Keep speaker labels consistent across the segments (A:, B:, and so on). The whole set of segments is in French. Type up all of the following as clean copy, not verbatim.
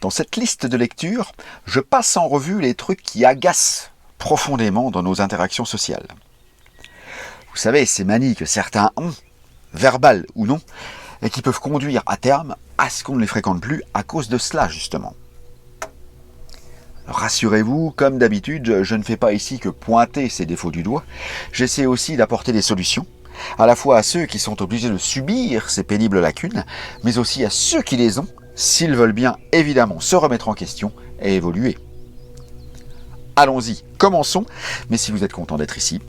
A: Dans cette liste de lecture, je passe en revue les trucs qui agacent profondément dans nos interactions sociales. Vous savez, ces manies que certains ont, verbales ou non, et qui peuvent conduire à terme à ce qu'on ne les fréquente plus à cause de cela, justement. Rassurez-vous, comme d'habitude, je ne fais pas ici que pointer ces défauts du doigt, j'essaie aussi d'apporter des solutions, à la fois à ceux qui sont obligés de subir ces pénibles lacunes, mais aussi à ceux qui les ont, s'ils veulent bien évidemment se remettre en question et évoluer. Allons-y, commençons, mais si vous êtes content d'être ici,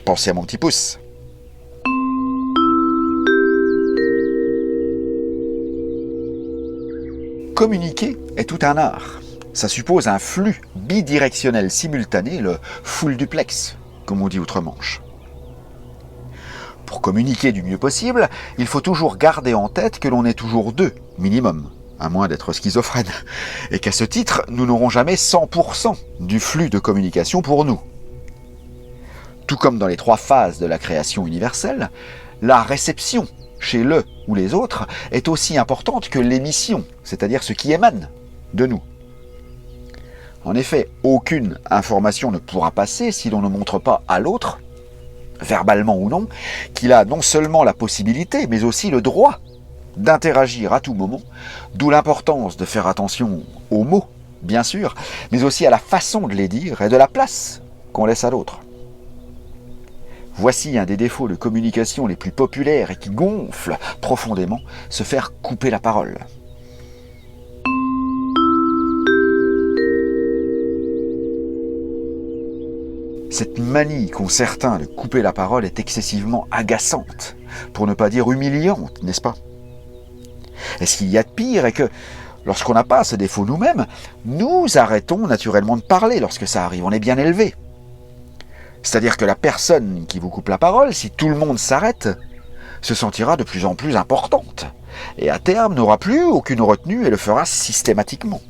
A: pensez à mon petit pouce. Communiquer est tout un art. Ça suppose un flux bidirectionnel simultané, le full duplex, comme on dit outre-Manche. Pour communiquer du mieux possible, il faut toujours garder en tête que l'on est toujours deux, minimum, à moins d'être schizophrène, et qu'à ce titre, nous n'aurons jamais 100% du flux de communication pour nous. Tout comme dans les 3 phases de la création universelle, la réception chez le ou les autres est aussi importante que l'émission, c'est-à-dire ce qui émane de nous. En effet, aucune information ne pourra passer si l'on ne montre pas à l'autre, verbalement ou non, qu'il a non seulement la possibilité, mais aussi le droit d'interagir à tout moment, d'où l'importance de faire attention aux mots, bien sûr, mais aussi à la façon de les dire et de la place qu'on laisse à l'autre. Voici un des défauts de communication les plus populaires et qui gonfle profondément, se faire couper la parole. Cette manie qu'ont certains de couper la parole est excessivement agaçante, pour ne pas dire humiliante, n'est-ce pas? Et ce qu'il y a de pire est que, lorsqu'on n'a pas ce défaut nous-mêmes, nous arrêtons naturellement de parler lorsque ça arrive, on est bien élevé. C'est-à-dire que la personne qui vous coupe la parole, si tout le monde s'arrête, se sentira de plus en plus importante, et à terme n'aura plus aucune retenue et le fera systématiquement.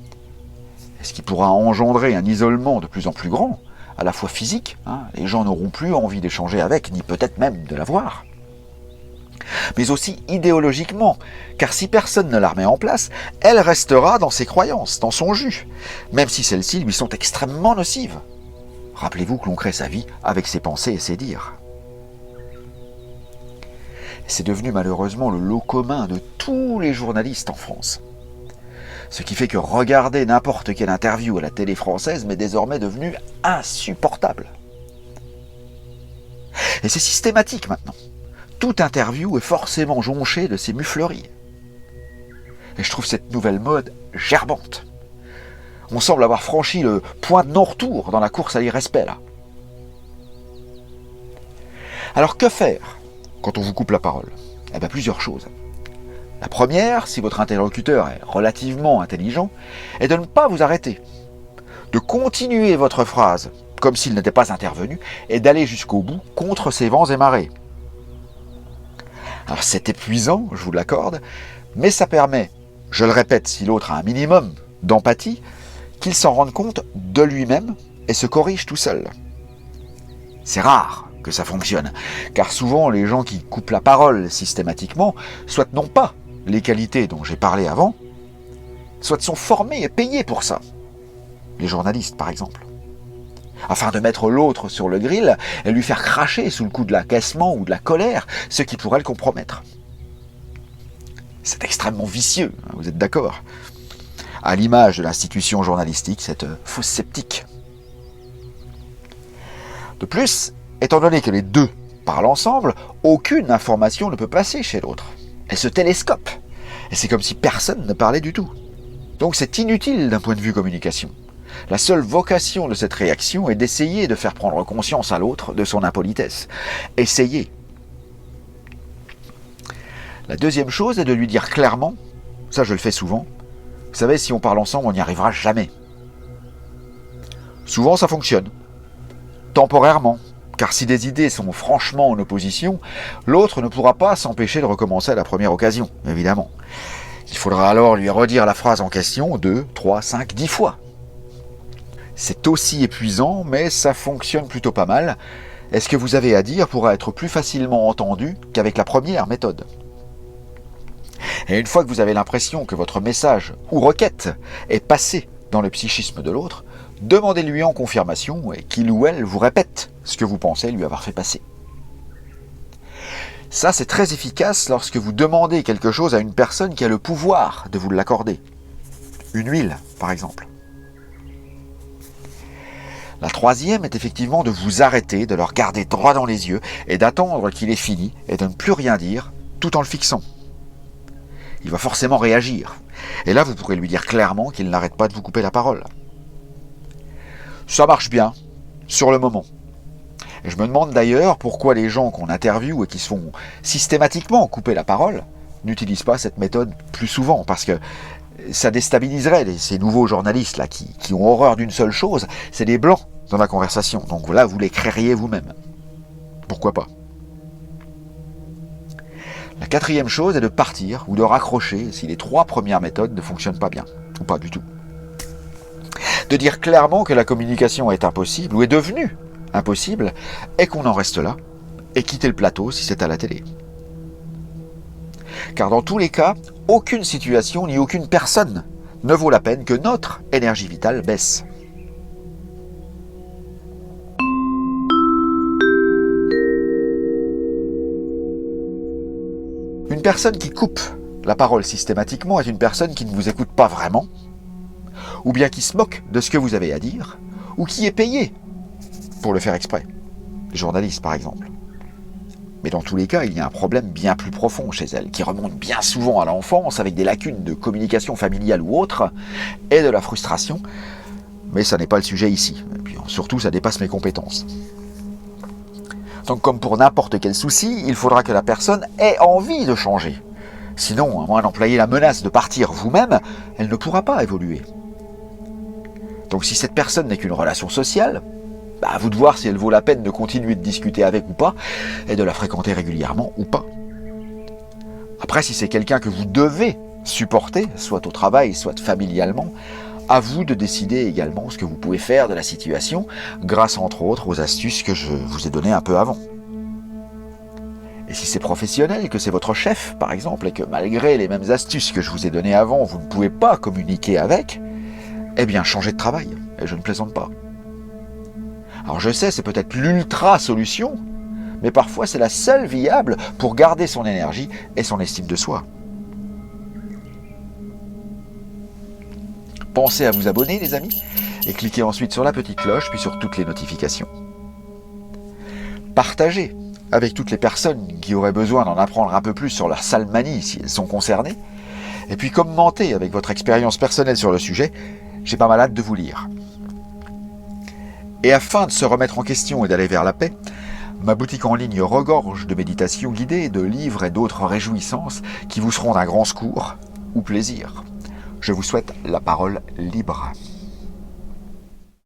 A: Et ce qui pourra engendrer un isolement de plus en plus grand, à la fois physique, les gens n'auront plus envie d'échanger avec, ni peut-être même de la voir, mais aussi idéologiquement, car si personne ne la remet en place, elle restera dans ses croyances, dans son jus, même si celles-ci lui sont extrêmement nocives. Rappelez-vous que l'on crée sa vie avec ses pensées et ses dires. C'est devenu malheureusement le lot commun de tous les journalistes en France. Ce qui fait que regarder n'importe quelle interview à la télé française m'est désormais devenu insupportable. Et c'est systématique maintenant. Toute interview est forcément jonchée de ces mufleries. Et je trouve cette nouvelle mode gerbante. On semble avoir franchi le point de non-retour dans la course à l'irrespect, là. Alors que faire quand on vous coupe la parole? Eh bien, plusieurs choses. La première, si votre interlocuteur est relativement intelligent, est de ne pas vous arrêter, de continuer votre phrase comme s'il n'était pas intervenu et d'aller jusqu'au bout contre ses vents et marées. Alors c'est épuisant, je vous l'accorde, mais ça permet, je le répète, si l'autre a un minimum d'empathie, qu'il s'en rende compte de lui-même et se corrige tout seul. C'est rare que ça fonctionne, car souvent les gens qui coupent la parole systématiquement, soit n'ont pas les qualités dont j'ai parlé avant, soit sont formés et payés pour ça. Les journalistes, par exemple. Afin de mettre l'autre sur le grill et lui faire cracher sous le coup de l'agacement ou de la colère, ce qui pourrait le compromettre. C'est extrêmement vicieux, vous êtes d'accord? À l'image de l'institution journalistique, cette fausse sceptique. De plus, étant donné que les deux parlent ensemble, aucune information ne peut passer chez l'autre. Elle se télescope. Et c'est comme si personne ne parlait du tout. Donc c'est inutile d'un point de vue communication. La seule vocation de cette réaction est d'essayer de faire prendre conscience à l'autre de son impolitesse. Essayez. La deuxième chose est de lui dire clairement, ça je le fais souvent, vous savez, si on parle ensemble, on n'y arrivera jamais. Souvent ça fonctionne. Temporairement. Car si des idées sont franchement en opposition, l'autre ne pourra pas s'empêcher de recommencer à la première occasion, évidemment. Il faudra alors lui redire la phrase en question 2, 3, 5, 10 fois. C'est aussi épuisant, mais ça fonctionne plutôt pas mal. Et ce que vous avez à dire pourra être plus facilement entendu qu'avec la première méthode. Et une fois que vous avez l'impression que votre message ou requête est passé dans le psychisme de l'autre, demandez-lui en confirmation et qu'il ou elle vous répète ce que vous pensez lui avoir fait passer. Ça, c'est très efficace lorsque vous demandez quelque chose à une personne qui a le pouvoir de vous l'accorder. Une huile, par exemple. La troisième est effectivement de vous arrêter, de le regarder droit dans les yeux et d'attendre qu'il ait fini et de ne plus rien dire tout en le fixant. Il va forcément réagir. Et là, vous pourrez lui dire clairement qu'il n'arrête pas de vous couper la parole. Ça marche bien, sur le moment. Et je me demande d'ailleurs pourquoi les gens qu'on interviewe et qui se font systématiquement couper la parole n'utilisent pas cette méthode plus souvent, parce que ça déstabiliserait ces nouveaux journalistes là qui ont horreur d'une seule chose, c'est des blancs dans la conversation. Donc là, vous les créeriez vous-même. Pourquoi pas? La quatrième chose est de partir ou de raccrocher si les trois premières méthodes ne fonctionnent pas bien, ou pas du tout. De dire clairement que la communication est impossible ou est devenue impossible et qu'on en reste là et quitter le plateau si c'est à la télé. Car dans tous les cas, aucune situation ni aucune personne ne vaut la peine que notre énergie vitale baisse. Une personne qui coupe la parole systématiquement est une personne qui ne vous écoute pas vraiment, ou bien qui se moque de ce que vous avez à dire, ou qui est payé pour le faire exprès. Les journalistes, par exemple. Mais dans tous les cas, il y a un problème bien plus profond chez elle, qui remonte bien souvent à l'enfance, avec des lacunes de communication familiale ou autre, et de la frustration. Mais ça n'est pas le sujet ici. Et puis surtout, ça dépasse mes compétences. Donc comme pour n'importe quel souci, il faudra que la personne ait envie de changer. Sinon, à moins d'employer la menace de partir vous-même, elle ne pourra pas évoluer. Donc si cette personne n'est qu'une relation sociale, à vous de voir si elle vaut la peine de continuer de discuter avec ou pas, et de la fréquenter régulièrement ou pas. Après, si c'est quelqu'un que vous devez supporter, soit au travail, soit familialement, à vous de décider également ce que vous pouvez faire de la situation, grâce entre autres aux astuces que je vous ai données un peu avant. Et si c'est professionnel, que c'est votre chef par exemple, et que malgré les mêmes astuces que je vous ai données avant, vous ne pouvez pas communiquer avec, eh bien changez de travail, et je ne plaisante pas. Alors je sais, c'est peut-être l'ultra solution, mais parfois c'est la seule viable pour garder son énergie et son estime de soi. Pensez à vous abonner les amis, et cliquez ensuite sur la petite cloche, puis sur toutes les notifications. Partagez avec toutes les personnes qui auraient besoin d'en apprendre un peu plus sur leurs sales manies si elles sont concernées, et puis commentez avec votre expérience personnelle sur le sujet, j'ai pas mal hâte de vous lire. Et afin de se remettre en question et d'aller vers la paix, ma boutique en ligne regorge de méditations guidées, de livres et d'autres réjouissances qui vous seront d'un grand secours ou plaisir. Je vous souhaite la parole libre.